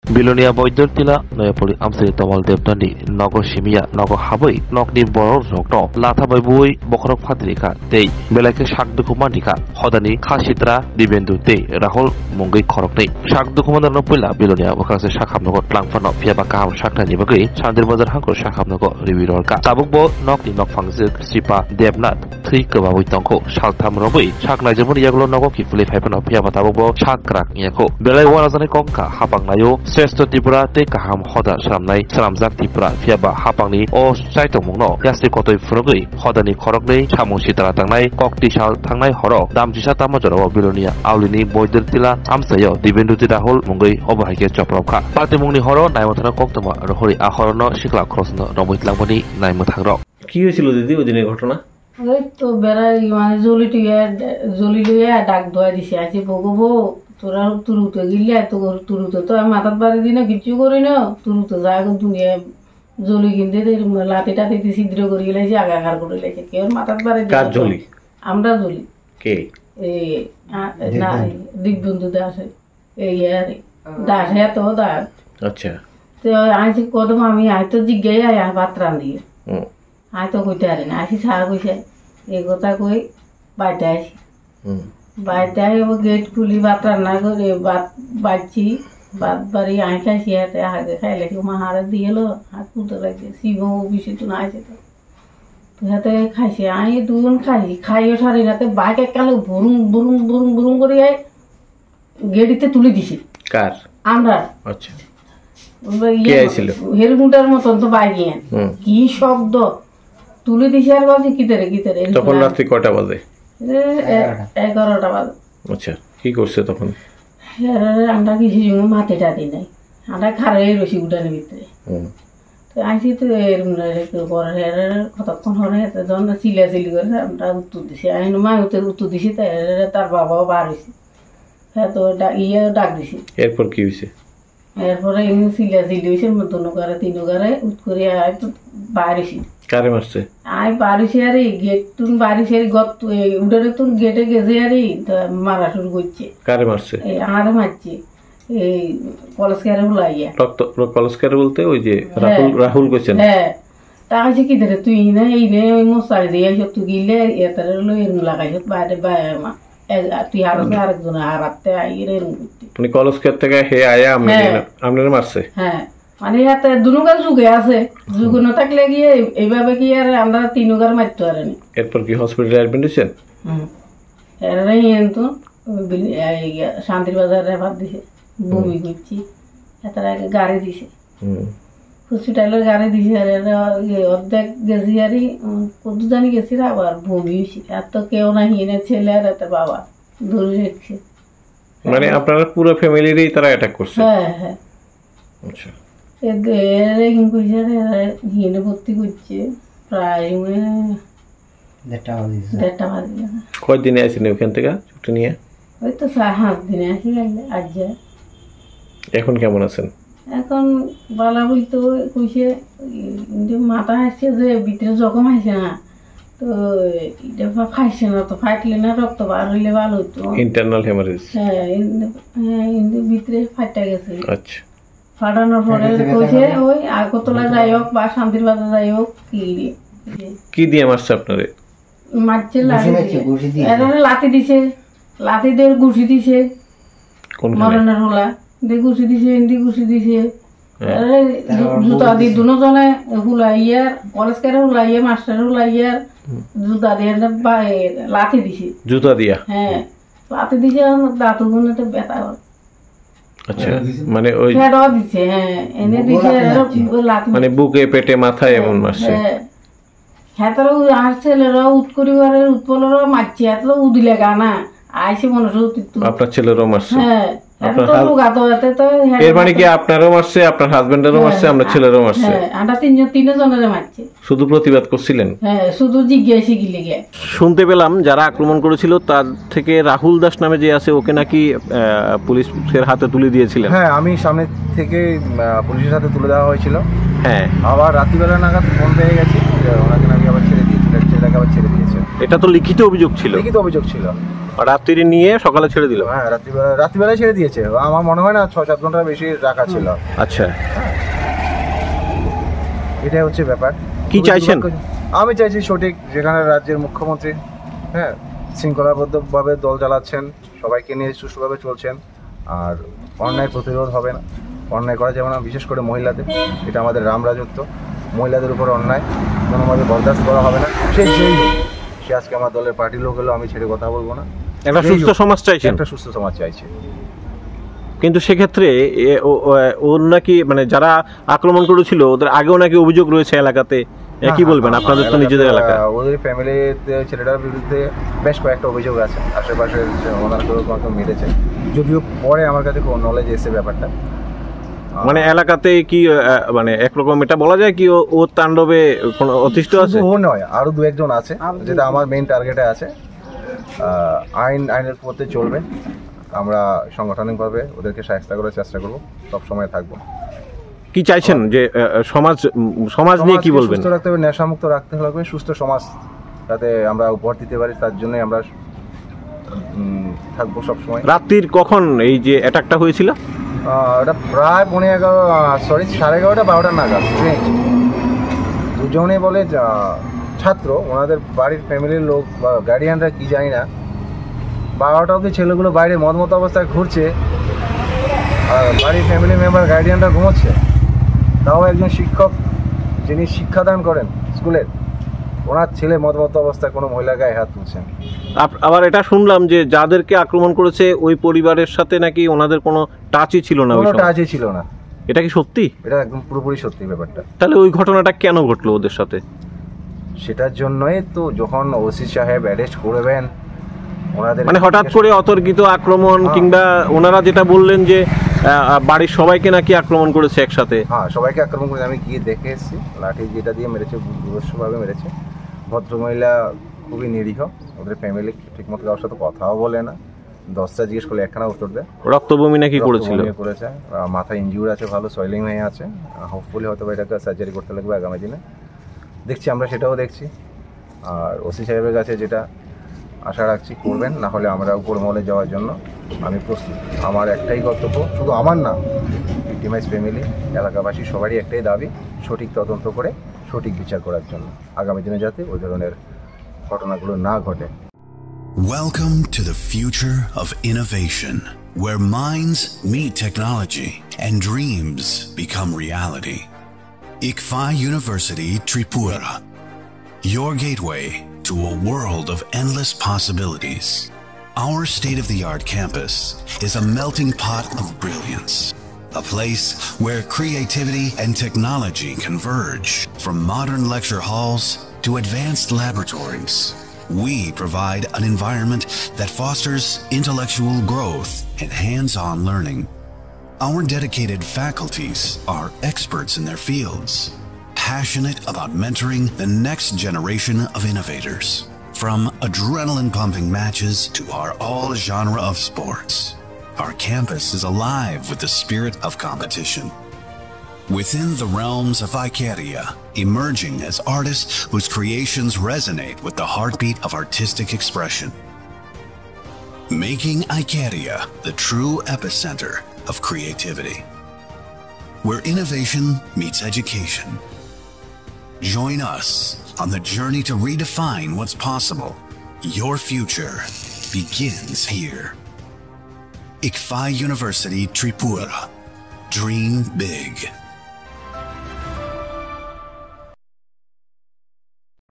Bilonia Boyder Tila, Noyapoli Amse Tomal Debdani, Nogo Shimia, Nogo Habai, Nokni Boro Nokno, Lata Babui, Bokrok Patrika, Day, Belake Shak Dukumanika, Hodani, Kashitra, Dibendu Day, Rahul, Mungi Korok Day, Shak Dukumanda Nopila, Bilonia, because the Shakam Nogo, Plankfan of Piabaka, Shakta Nibagi, Chandri Bazar Hanko Shakam Nogo, Rivirka, Tabukbo, Nokni Nokfangzik, Sipa, Debnat, 3 Kabawi Tonko, Shaltam Robi, Shak Najamur Yaglo Nogo, Kifuli Happen of Piabatabubo, Shakrak Yako, Belay Wanazani Konka, Hapang Nayo, Sesto Tipura, Take a ham hoda Sramnai, Sramzak Tipura, Fiaba, Hapangni, or Saitomono, Yasti Koto Frugui, Hodani Korokni, Chamushita Tangai, Kokti Shal Tangai Horo, Dam Jishata Majoro, Bilonia, Aulini, Boyder Tila, Amsayo, Divenduta Hol, Mungi, Overhike Choproka, Patimuni Horo, Naimotana Koktoma, Rohori Ahorono, Shikla Crossno, Nomit Lamoni, Naimotangro. কি হয়েছিল দিদি ওই দিনের ঘটনা? ওই তো বেড়াই মানে জলি লইয়া ডাক ধোয়া দিছে আছি বগবো তোরা তুরুতে গিলে তো তুরুতে তো মাথার বাড়ি দিনে কিছু করি না তুরুতে যায় দুনিয়া জলি কিনতে লাঠি টাতি ছিদ্র করে গেলেছে আগাগার করে লেছে কেউ মাথার বাড়ি জলি আমরা জলি কে এই না দিগবন্ধু দাস এই আর দাস হ্যাঁ তো দাস আচ্ছা তো আইছি কদম আমি আই তো জিজ্ঞাই আয় ভাত রান্ধি আয় তো কইতে পারি না আসি ছাড়া কইছে এই কথা কই বাইতে আসি বাইতে আই গেট খুলি ভাত রান্না করে ভাত বাড়ছি ভাত বাড়ি আই খাইছি হাতে আগে খাইলে কি মা হারে দিয়েলো হাত পুঁতে লাগছে শিব অফিসে তো না আছে তো হাতে খাইছি আই দুজন খাইছি খাইও সারি রাতে বাইক এককালে ভরুম ভরুম ভরুম ভরুম করে আই গেটিতে তুলে দিছি কার আমরা আচ্ছা কে আইছিল হেরগুন্টার মতন তো বাইকে কি শব্দ তুলে দিছে আর বলছি কিতরে তখন রাত্রি কয়টা বাজে? 11টা বাজে। আচ্ছা কি করছে তখন? আমরা কিছু মাথাটা দিই নাই আমরা খারে রসি উঠানের ভিতরে তো আইসি তো এরকম কতক্ষণ হরে যখন চিলাচিলি করে আমরা উত্তর দিছি আইন মা উত্তর দিছি তার বাবাও বার হয়েছে হ্যাঁ তো ইয়ে ডাক দিছি। এরপর কি হয়েছে? এরপরে এমনি চিলাচিলি হয়েছে দুনুকারে তিনুকারে উত করে আয় তো বাড়িছি। কারে মারছে? আই বাড়িছি আরে গেট তুন বাড়িছি আরে গত উঠানে তুন গেটে গেছে আরে মারা শুরু করছে। কারে মারছে? এই আরে মারছে এই কলসকারে হুলাইয়া কলসকারে বলতে ওই যে রাহুল কইছেন? হ্যাঁ তা আছে কি ধরে তুই না এই নে ওই মশারি দিয়ে এসব তুই গিলে এতারে হলো এরম লাগাইছ বাইরে মা তুই আরেকজন হারাতে আইরে এরম করতে মানে কলসকার থেকে হে আয়া আপনারা মারছে? হ্যাঁ মানে হাতে দুনুগার যুগে আছে যুগ না থাকলে গিয়ে এইভাবে কি আর আমরা তিনুগার মারতে পারেনি। এরপর কি হসপিটালে অ্যাডমিট হয়েছেন? এরাই তো শান্তির বাজারে ভাত দিছে বমি করছি এটার আগে গাড়ি দিছে হসপিটালের গাড়ি দিছে আর অর্ধেক গেছি আর কত জানি গেছি আবার বমি হয়েছি আর তো কেউ না হিনে ছেলে আর এত বাবা ধরে রেখেছে। মানে আপনারা পুরো ফ্যামিলিরই তারা অ্যাটাক করছে? হ্যাঁ হ্যাঁ আচ্ছা হিনে ভর্তি করছে প্রায় 1:30 বাজে। কয়দিনে আসেন ওখান থেকে ছুটি নিয়ে? ওই তো 5 দিনে আসি আজ যায়। এখন কেমন আছেন? এখন বলা বলতো কইছে মাথা হাসছে যে ভিতরে জখম আসছে না তো এটা ফাইছে না তো ফাটলে না রক্ত বার হইলে ভালো হইতো। Internal haemorrhage? হ্যাঁ ভিতরে ফাটা গেছে। আচ্ছা ফাটানোর পরে কইছে ওই আগরতলা যাই হোক বা শান্তির বাজার যাই হোক কি দিয়ে মারছে আপনারে? মারছে লাঠি দিছে লাঠি দিয়ে ঘুষি দিছে মরণের হোলা দিয়ে ঘুষি দিছে হিন্দি ঘুষি দিছে জুতা দিয়ে দুজনে হুলাইয়ার কলেজকারে হুলাইয়া মাস্টার হুলাইয়ার জুতা দিয়ে লাঠি দিছে জুতা দিয়া। হ্যাঁ লাঠি দিছে দাঁত গুনে তো ব্যথা হয়। আচ্ছা মানে ওই দিছে হ্যাঁ এনে দিছে লাঠি মানে বুকে পেটে মাথায় এমন মারছে। হ্যাঁ তারা আর ছেলেরা উৎ করিবারের উৎপলেরা মারছে এত উদিলে গানা আইসে মনে আপনার ছেলেরাও মারছে? হ্যাঁ এর মানে কি আপনারও মারছে আপনার হাজবেন্ডেরও মারছে আমরা ছেলেরও মারছে? আমরা তিনজনের মারছে। শুধু প্রতিবাদ করছিলেন? হ্যাঁ শুধু জিজ্ঞাসা গিলে গে শুনতে পেলাম যারা আক্রমণ করেছিল তার থেকে রাহুল দাস নামে যে আছে ওকে নাকি পুলিশের হাতে তুলে দিয়েছিলেন? হ্যাঁ আমি সামনে থেকে পুলিশের হাতে তুলে দেওয়া হয়েছিল। হ্যাঁ আবার রাত্রিবেলা নাগাদ ফোন পেয়ে গেছি ওনাকে নাকি আবার ছেড়ে দিয়েছিল। ছেলেটাকে আবার ছেড়ে দিয়েছে। এটা তো লিখিত অভিযোগ ছিল। লিখিত অভিযোগ ছিল। রাত্রি নিয়ে সকালে ছেড়ে দিল। হ্যাঁ, রাত্রিবেলায় ছেড়ে দিয়েছে। আমার মনে হয় না 6-7 ঘন্টার বেশি রাখা ছিল। আচ্ছা, এটাই হচ্ছে ব্যাপার। কি চাইছেন? আমি চাইছি সঠিক, যেখানে রাজ্যের মুখ্যমন্ত্রী হ্যাঁ শৃঙ্খলাবদ্ধভাবে দল চালাচ্ছেন, সবাইকে নিয়ে সুষ্ঠুভাবে চলছেন, আর অন্যায় প্রতিরোধ হবে না, অন্যায় করা যাবে না, বিশেষ করে মহিলাদের। এটা আমাদের রাম রাজত্ব, মহিলাদের উপর অন্যায় কোনোভাবে বরদাস্ত করা হবে না। সেই যেই হোক, সে আজকে আমার দলের পার্টির লোক হলেও আমি ছেড়ে কথা বলবো না। একটা সুস্থ সমাজ চাইছেন? একটা সুস্থ সমাজ চাইছে। কিন্তু সেক্ষেত্রে ওর নাকি মানে যারা আক্রমণ করেছিল ওদের আগেও নাকি অভিযোগ রয়েছে এলাকাতে, কি বলবেন? আপনাদের তো নিজেদের এলাকা। ওদের ফ্যামিলিতে ছেলেটার বিরুদ্ধে বেশ কয়েকটা অভিযোগ আছে, আশেপাশে ওনারকেও কাউকে মেরেছে, যদিও পরে আমার কাছে কোনো নলেজ এসে ব্যাপারটা। মানে এলাকাতে কি মানে একরকম এটা বলা যায় কি ও তাণ্ডবে কোনো অতিষ্ঠ আছে? ও নয়, আরো 2-1 আছে, যেটা আমার মেইন টার্গেটে আছে। আইনের পথে চলবে, আমরা সাংগঠনিকভাবে ওদেরকে সাহায্য করার চেষ্টা করবো, সব সময় থাকবো। কি চাইছেন যে সমাজ নিয়ে কি বলবেন? সুস্থ রাখতে হবে, নেশামুক্ত রাখতে হবে, সুস্থ সমাজ যাতে আমরা উপহার দিতে পারি, তার জন্যই আমরা থাকবো সব সময়। রাত্রির কখন এই যে অ্যাটাকটা হয়েছিল? এটা প্রায় 11:30 নাগাদ। দুজনেই বলে ছাত্র, ওনাদের বাড়ির ফ্যামিলির লোক বা গার্ডিয়ানরা কি জানি না, 12টা অবধি ছেলেগুলো বাইরে মদমতো অবস্থায় ঘুরছে, আর বাড়ির ফ্যামিলি মেম্বার গার্ডিয়ানরা ঘুমোচ্ছে। তাও একজন শিক্ষক যিনি শিক্ষাদান করেন স্কুলের, ওনার ছেলে মদমতো অবস্থায় কোনো মহিলার গায়ে হাত তুলছেন। আবার এটা শুনলাম যে যাদেরকে আক্রমণ করেছে ওই পরিবারের সাথে নাকি ওনাদের কোনো টাচই ছিল না। কোনো টাচই ছিল না। এটা কি সত্যি? এটা একদম পুরোপুরি সত্যি ব্যাপারটা। তাহলে ওই ঘটনাটা কেন ঘটলো ওদের সাথে? সেটার জন্যই তো যখন ওসি সাহেব অ্যারেস্ট করবেন ওনাদের, মানে হঠাৎ করে অতর্কিত আক্রমণ, কিংবা ওনারা যেটা বললেন যে বাড়ির সবাইকে নাকি আক্রমণ করেছে একসাথে। হ্যাঁ, সবাইকে আক্রমণ করে আমি গিয়ে দেখে এসেছি। লাঠি যেটা দিয়ে মেরেছে দুর্ধর্ষভাবে মেরেছে। ভদ্রমহিলা খুবই নিরীহ, ওদের ফ্যামিলি ঠিকমতো কারোর সাথে কথাও বলে না, 10টা জিজ্ঞেস করলে একখানা উত্তর দেয়। রক্তবমি নাকি করেছিল? করেছে, মাথায় ইনজিউর আছে, ভালো সয়েলিং হয়ে আছে। হোপফুলি হয়তো এটাকে সার্জারি করতে লাগবে আগামী দিনে, দেখছি আমরা সেটাও দেখছি। আর ওসি সাহেবের কাছে যেটা আশা রাখছি করবেন, না হলে আমরা উপর মহলে যাওয়ার জন্য আমি প্রস্তুত। আমার একটাই কর্তব্য, শুধু আমার না, ভিক্টিমাইজ ফ্যামিলি, এলাকাবাসী সবারই একটাই দাবি, সঠিক তদন্ত করে সঠিক বিচার করার জন্য, আগামী দিনে যাতে ওই ধরনের ঘটনাগুলো না ঘটে। Welcome to the future of innovation, where minds meet technology and dreams become reality. ICFA University Tripura, your gateway to a world of endless possibilities. Our state-of-the-art campus is a melting pot of brilliance, a place where creativity and technology converge. From modern lecture halls to advanced laboratories, we provide an environment that fosters intellectual growth and hands-on learning. Our dedicated faculties are experts in their fields, passionate about mentoring the next generation of innovators. From adrenaline-pumping matches to our all-genre of sports, our campus is alive with the spirit of competition. Within the realms of Icaria, emerging as artists whose creations resonate with the heartbeat of artistic expression. Making Icaria the true epicenter of creativity, where innovation meets education. Join us on the journey to redefine what's possible. Your future begins here. ICFA University Tripura. Dream big.